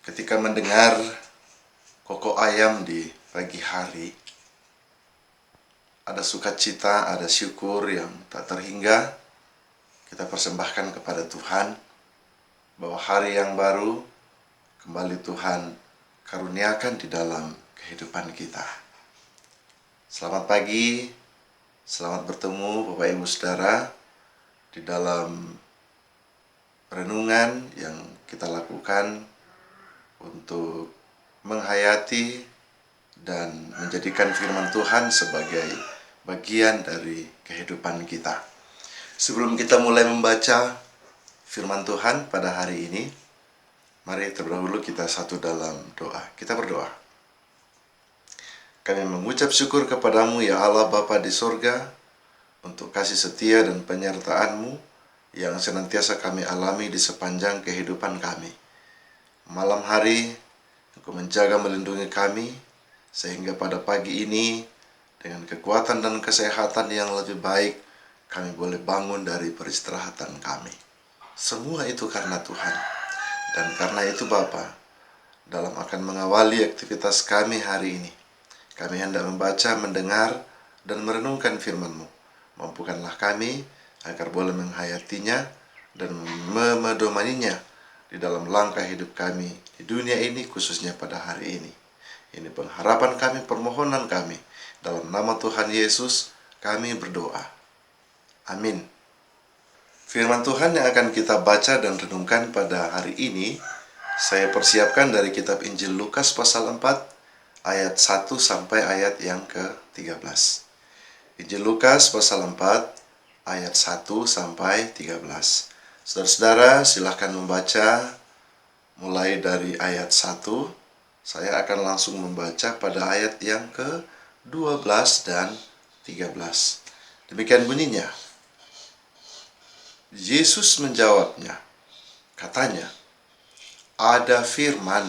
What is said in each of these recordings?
Ketika mendengar koko ayam di pagi hari, ada sukacita, ada syukur yang tak terhingga. Kita persembahkan kepada Tuhan bahwa hari yang baru kembali Tuhan karuniakan di dalam kehidupan kita. Selamat pagi, selamat bertemu Bapak Ibu Saudara di dalam renungan yang kita lakukan untuk menghayati dan menjadikan firman Tuhan sebagai bagian dari kehidupan kita. Sebelum kita mulai membaca firman Tuhan pada hari ini, mari terlebih dahulu kita satu dalam doa. Kita berdoa. Kami mengucap syukur kepadamu ya Allah Bapa di sorga, untuk kasih setia dan penyertaan-Mu yang senantiasa kami alami di sepanjang kehidupan kami. Malam hari, Engkau menjaga melindungi kami, sehingga pada pagi ini, dengan kekuatan dan kesehatan yang lebih baik, kami boleh bangun dari peristirahatan kami. Semua itu karena Tuhan. Dan karena itu Bapa, dalam akan mengawali aktivitas kami hari ini, kami hendak membaca, mendengar, dan merenungkan firman-Mu. Mampukanlah kami agar boleh menghayatinya dan memedomaninya di dalam langkah hidup kami di dunia ini, khususnya pada hari ini. Ini pengharapan kami, permohonan kami. Dalam nama Tuhan Yesus kami berdoa. Amin. Firman Tuhan yang akan kita baca dan renungkan pada hari ini, saya persiapkan dari kitab Injil Lukas pasal 4 ayat 1 sampai ayat yang ke-13. Injil Lukas pasal 4 ayat 1 sampai 13. Saudara-saudara, silahkan membaca mulai dari ayat 1. Saya akan langsung membaca pada ayat yang ke-12 dan 13. Demikian bunyinya. Yesus menjawabnya, katanya, "Ada firman,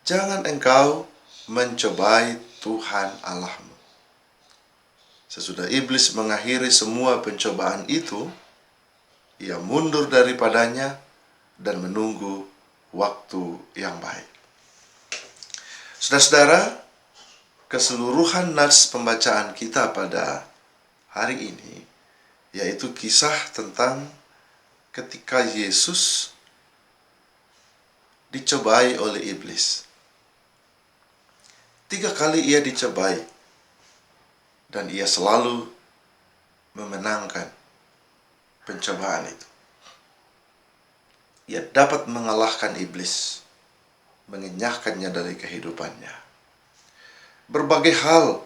jangan engkau mencobai Tuhan Allahmu." Sesudah iblis mengakhiri semua pencobaan itu, ia mundur daripadanya dan menunggu waktu yang baik. Saudara-saudara, keseluruhan nats pembacaan kita pada hari ini yaitu kisah tentang ketika Yesus dicobai oleh iblis. 3 kali ia dicobai dan ia selalu memenangkan pencobaan itu. Ia dapat mengalahkan iblis, mengenyahkannya dari kehidupannya. Berbagai hal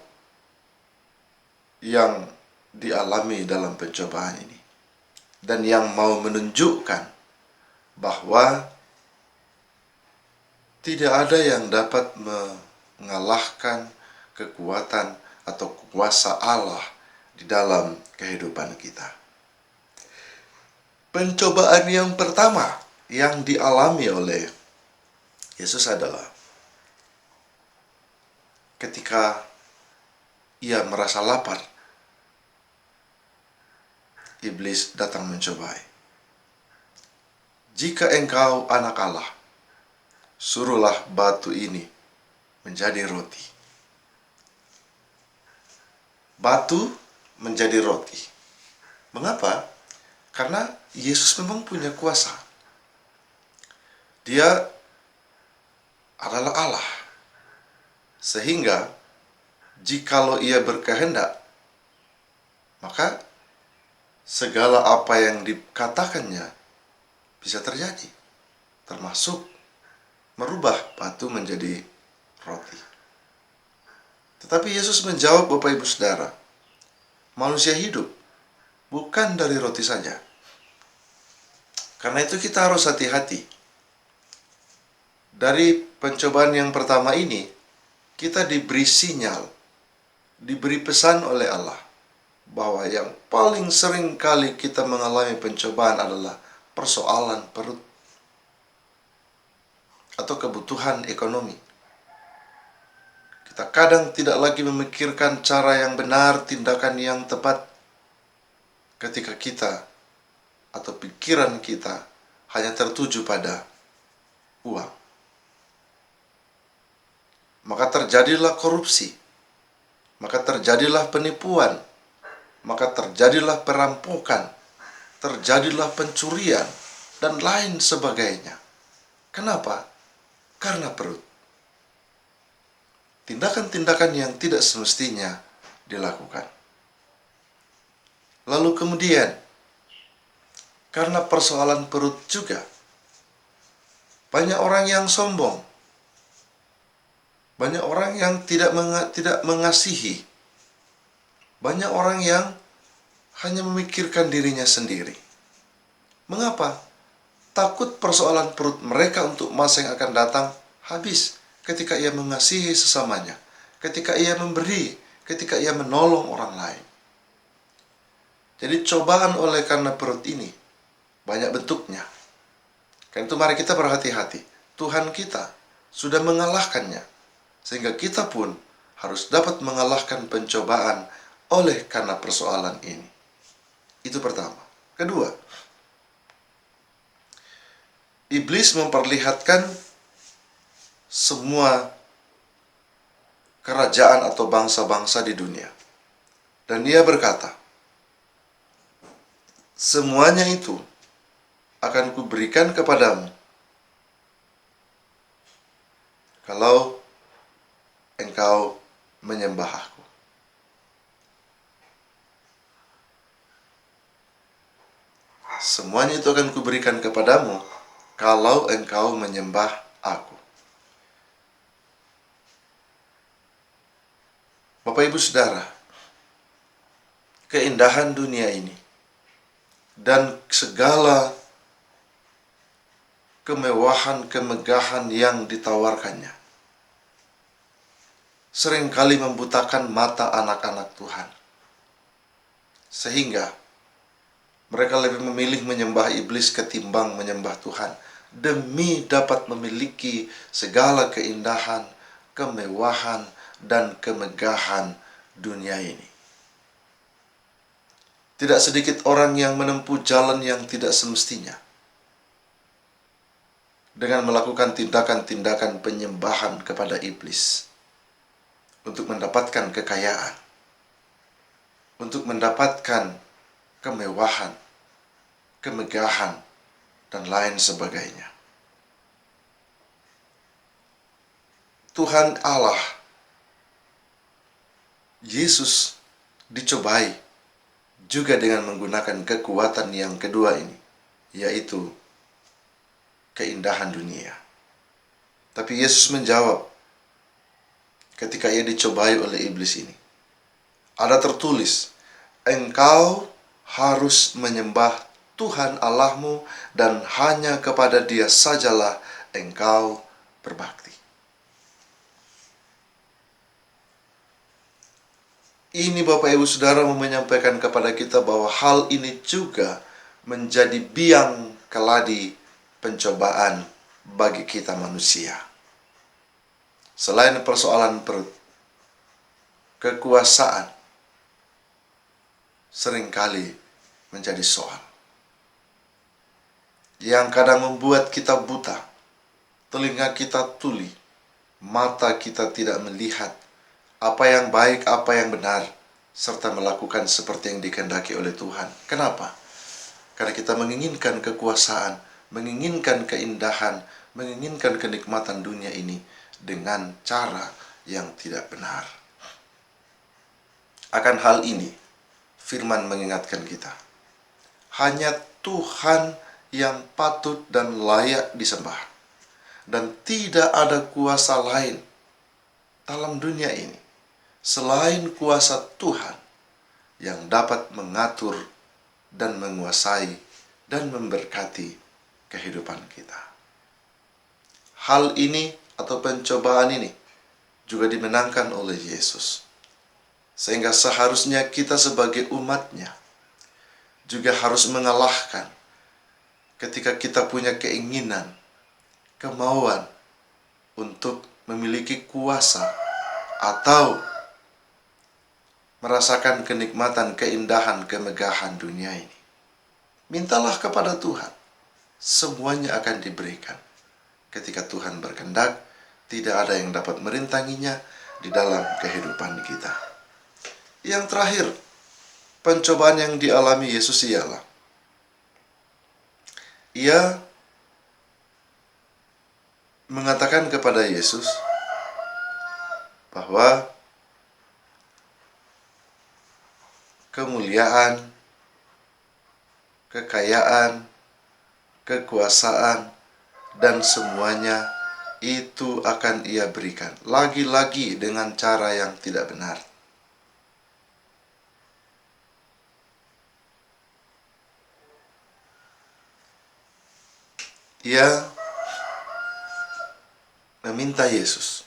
yang dialami dalam pencobaan ini, dan yang mau menunjukkan bahwa tidak ada yang dapat mengalahkan kekuatan atau kuasa Allah di dalam kehidupan kita. Pencobaan yang pertama yang dialami oleh Yesus adalah ketika ia merasa lapar. Iblis datang mencobai. "Jika engkau anak Allah, suruhlah batu ini menjadi roti." Batu menjadi roti. Mengapa? Karena Yesus memang punya kuasa. Dia adalah Allah. Sehingga jikalau ia berkehendak, maka segala apa yang dikatakannya bisa terjadi, termasuk merubah batu menjadi roti. Tetapi Yesus menjawab, Bapak Ibu Saudara, manusia hidup bukan dari roti saja. Karena itu kita harus hati-hati. Dari pencobaan yang pertama ini, kita diberi sinyal, diberi pesan oleh Allah, bahwa yang paling sering kali kita mengalami pencobaan adalah persoalan perut atau kebutuhan ekonomi. Kita kadang tidak lagi memikirkan cara yang benar, tindakan yang tepat, ketika kita atau pikiran kita hanya tertuju pada uang. maka terjadilah korupsi, maka terjadilah penipuan, maka terjadilah perampokan, terjadilah pencurian, dan lain sebagainya. Kenapa? Karena perut. Tindakan-tindakan yang tidak semestinya dilakukan. Lalu kemudian, karena persoalan perut juga, banyak orang yang sombong, banyak orang yang tidak mengasihi, banyak orang yang hanya memikirkan dirinya sendiri. Mengapa? Takut persoalan perut mereka untuk masa yang akan datang habis ketika ia mengasihi sesamanya, ketika ia memberi, ketika ia menolong orang lain. Jadi cobaan oleh karena perut ini banyak bentuknya. Karena itu mari kita berhati-hati. Tuhan kita sudah mengalahkannya, sehingga kita pun harus dapat mengalahkan pencobaan oleh karena persoalan ini. Itu pertama. Kedua, iblis memperlihatkan semua kerajaan atau bangsa-bangsa di dunia. Dan dia berkata, semuanya itu akan kuberikan kepadamu kalau engkau menyembah aku. Semuanya itu akan kuberikan kepadamu kalau engkau menyembah aku. Bapak Ibu Saudara, keindahan dunia ini dan segala kemewahan, kemegahan yang ditawarkannya seringkali membutakan mata anak-anak Tuhan. Sehingga mereka lebih memilih menyembah iblis ketimbang menyembah Tuhan, demi dapat memiliki segala keindahan, kemewahan, dan kemegahan dunia ini. Tidak sedikit orang yang menempuh jalan yang tidak semestinya dengan melakukan tindakan-tindakan penyembahan kepada iblis untuk mendapatkan kekayaan, untuk mendapatkan kemewahan, kemegahan, dan lain sebagainya. Tuhan Allah, Yesus, dicobai juga dengan menggunakan kekuatan yang kedua ini, yaitu keindahan dunia. Tapi Yesus menjawab ketika ia dicobai oleh iblis ini. Ada tertulis, engkau harus menyembah Tuhan Allahmu dan hanya kepada Dia sajalah engkau berbakti. Ini Bapak Ibu Saudara mau menyampaikan kepada kita bahwa hal ini juga menjadi biang keladi pencobaan bagi kita manusia. Selain persoalan perut, kekuasaan seringkali menjadi soal yang kadang membuat kita buta, telinga kita tuli, mata kita tidak melihat apa yang baik, apa yang benar, serta melakukan seperti yang dikehendaki oleh Tuhan. Kenapa? Karena kita menginginkan kekuasaan, menginginkan keindahan, menginginkan kenikmatan dunia ini dengan cara yang tidak benar. Akan hal ini, firman mengingatkan kita. Hanya Tuhan yang patut dan layak disembah. Dan tidak ada kuasa lain dalam dunia ini selain kuasa Tuhan yang dapat mengatur dan menguasai dan memberkati kehidupan kita. Hal ini atau pencobaan ini juga dimenangkan oleh Yesus. Sehingga seharusnya kita sebagai umatnya juga harus mengalahkan ketika kita punya keinginan, kemauan untuk memiliki kuasa atau merasakan kenikmatan, keindahan, kemegahan dunia ini. Mintalah kepada Tuhan, semuanya akan diberikan ketika Tuhan berkehendak Tidak ada yang dapat merintanginya di dalam kehidupan kita. Yang terakhir, pencobaan yang dialami Yesus ialah Ia mengatakan kepada Yesus bahwa kemuliaan, kekayaan, kekuasaan, dan semuanya itu akan Ia berikan. Lagi-lagi dengan cara yang tidak benar. Ia meminta Yesus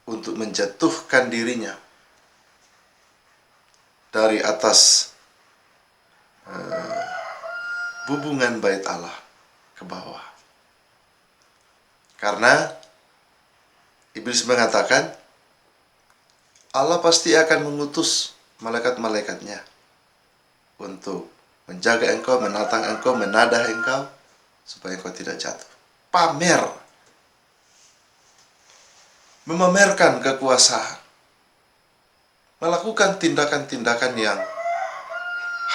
untuk menjatuhkan dirinya dari atas hubungan bait Allah ke bawah. Karena iblis mengatakan Allah pasti akan mengutus malaikat-malaikatnya untuk menjaga engkau, menatang engkau, menadah engkau supaya engkau tidak jatuh. Pamer, memamerkan kekuasaan, melakukan tindakan-tindakan yang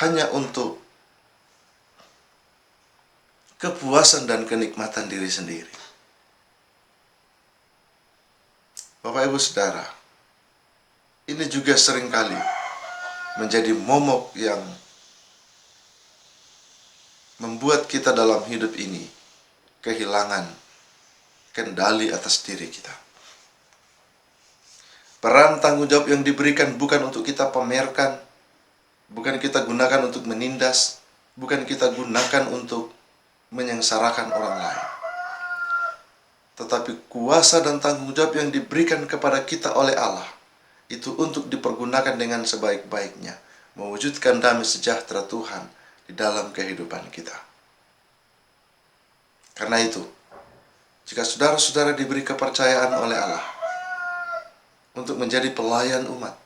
hanya untuk kepuasan dan kenikmatan diri sendiri. Bapak Ibu Saudara, ini juga seringkali menjadi momok yang membuat kita dalam hidup ini kehilangan kendali atas diri kita. Peran tanggung jawab yang diberikan bukan untuk kita pamerkan, bukan kita gunakan untuk menindas, bukan kita gunakan untuk menyengsarakan orang lain. Tetapi kuasa dan tanggung jawab yang diberikan kepada kita oleh Allah itu untuk dipergunakan dengan sebaik-baiknya, mewujudkan damai sejahtera Tuhan di dalam kehidupan kita. Karena itu, jika saudara-saudara diberi kepercayaan oleh Allah untuk menjadi pelayan umat,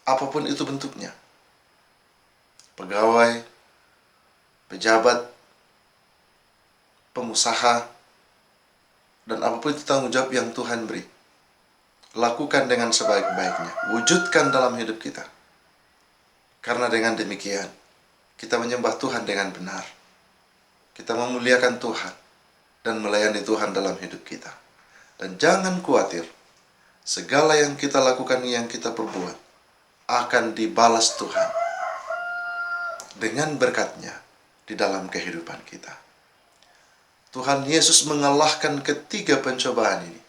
apapun itu bentuknya, pegawai, pejabat, pengusaha, dan apapun itu tanggung jawab yang Tuhan beri, lakukan dengan sebaik-baiknya, wujudkan dalam hidup kita. Karena dengan demikian, kita menyembah Tuhan dengan benar. Kita memuliakan Tuhan dan melayani Tuhan dalam hidup kita. Dan jangan khawatir, segala yang kita lakukan, yang kita perbuat, akan dibalas Tuhan dengan berkat-Nya di dalam kehidupan kita. Tuhan Yesus mengalahkan ketiga pencobaan ini,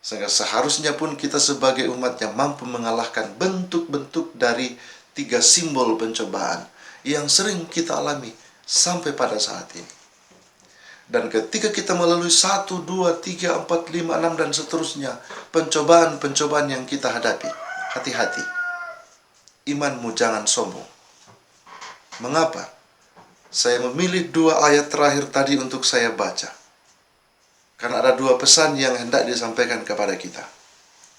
sehingga seharusnya pun kita sebagai umat-Nya mampu mengalahkan bentuk-bentuk dari tiga simbol pencobaan yang sering kita alami sampai pada saat ini. Dan ketika kita melalui 1, 2, 3, 4, 5, 6, dan seterusnya, pencobaan-pencobaan yang kita hadapi, hati-hati. Imanmu jangan sombong. Mengapa? Saya memilih 2 ayat terakhir tadi untuk saya baca. Karena ada 2 pesan yang hendak disampaikan kepada kita.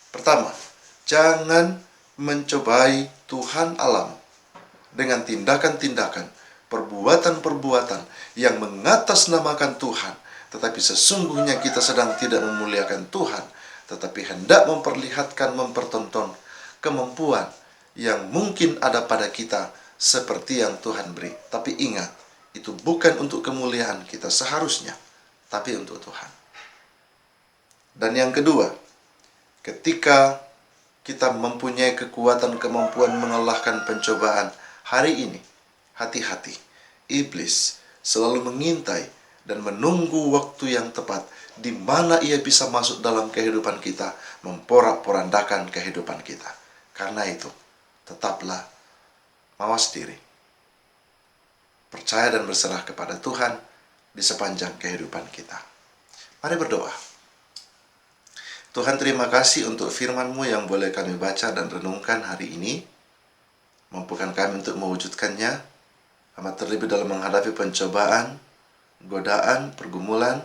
Pertama, jangan mencobai Tuhan Allahmu dengan tindakan-tindakan, perbuatan-perbuatan yang mengatasnamakan Tuhan, tetapi sesungguhnya kita sedang tidak memuliakan Tuhan, tetapi hendak memperlihatkan, mempertonton kemampuan yang mungkin ada pada kita seperti yang Tuhan beri. Tapi ingat, itu bukan untuk kemuliaan kita seharusnya, tapi untuk Tuhan. Dan yang kedua, ketika kita mempunyai kekuatan, kemampuan mengalahkan pencobaan hari ini, hati-hati. Iblis selalu mengintai dan menunggu waktu yang tepat di mana ia bisa masuk dalam kehidupan kita, memporak-porandakan kehidupan kita. Karena itu, tetaplah mawas diri, percaya dan berserah kepada Tuhan di sepanjang kehidupan kita. Mari berdoa. Tuhan, terima kasih untuk firman-Mu yang boleh kami baca dan renungkan hari ini. Mampukan kami untuk mewujudkannya, amat terlebih dalam menghadapi pencobaan, godaan, pergumulan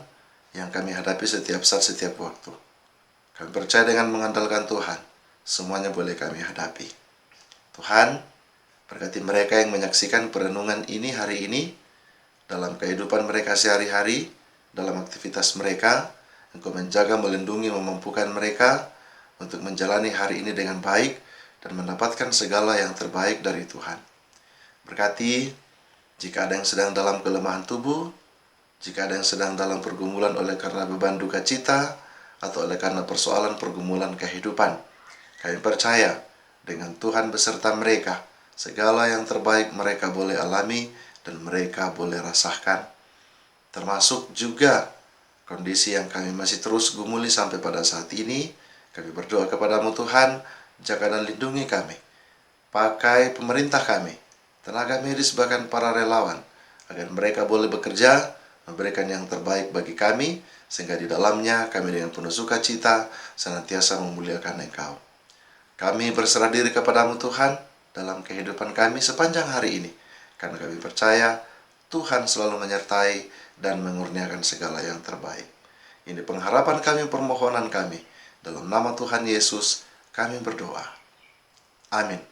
yang kami hadapi setiap saat, setiap waktu. Kami percaya dengan mengandalkan Tuhan, semuanya boleh kami hadapi. Tuhan, berkati mereka yang menyaksikan perenungan ini hari ini, dalam kehidupan mereka sehari-hari, dalam aktivitas mereka, Engkau menjaga, melindungi, memampukan mereka untuk menjalani hari ini dengan baik dan mendapatkan segala yang terbaik dari Tuhan. Berkati jika ada yang sedang dalam kelemahan tubuh, jika ada yang sedang dalam pergumulan oleh karena beban duka cita, atau oleh karena persoalan pergumulan kehidupan, kami percaya dengan Tuhan beserta mereka, segala yang terbaik mereka boleh alami dan mereka boleh rasakan. Termasuk juga kondisi yang kami masih terus gumuli sampai pada saat ini. Kami berdoa kepadamu Tuhan, jaga dan lindungi kami. Pakai pemerintah kami, tenaga medis bahkan para relawan, agar mereka boleh bekerja, memberikan yang terbaik bagi kami, sehingga di dalamnya kami dengan penuh sukacita senantiasa memuliakan Engkau. Kami berserah diri kepadamu Tuhan dalam kehidupan kami sepanjang hari ini, karena kami percaya Tuhan selalu menyertai dan mengurniakan segala yang terbaik. Ini pengharapan kami, permohonan kami. Dalam nama Tuhan Yesus kami berdoa. Amin.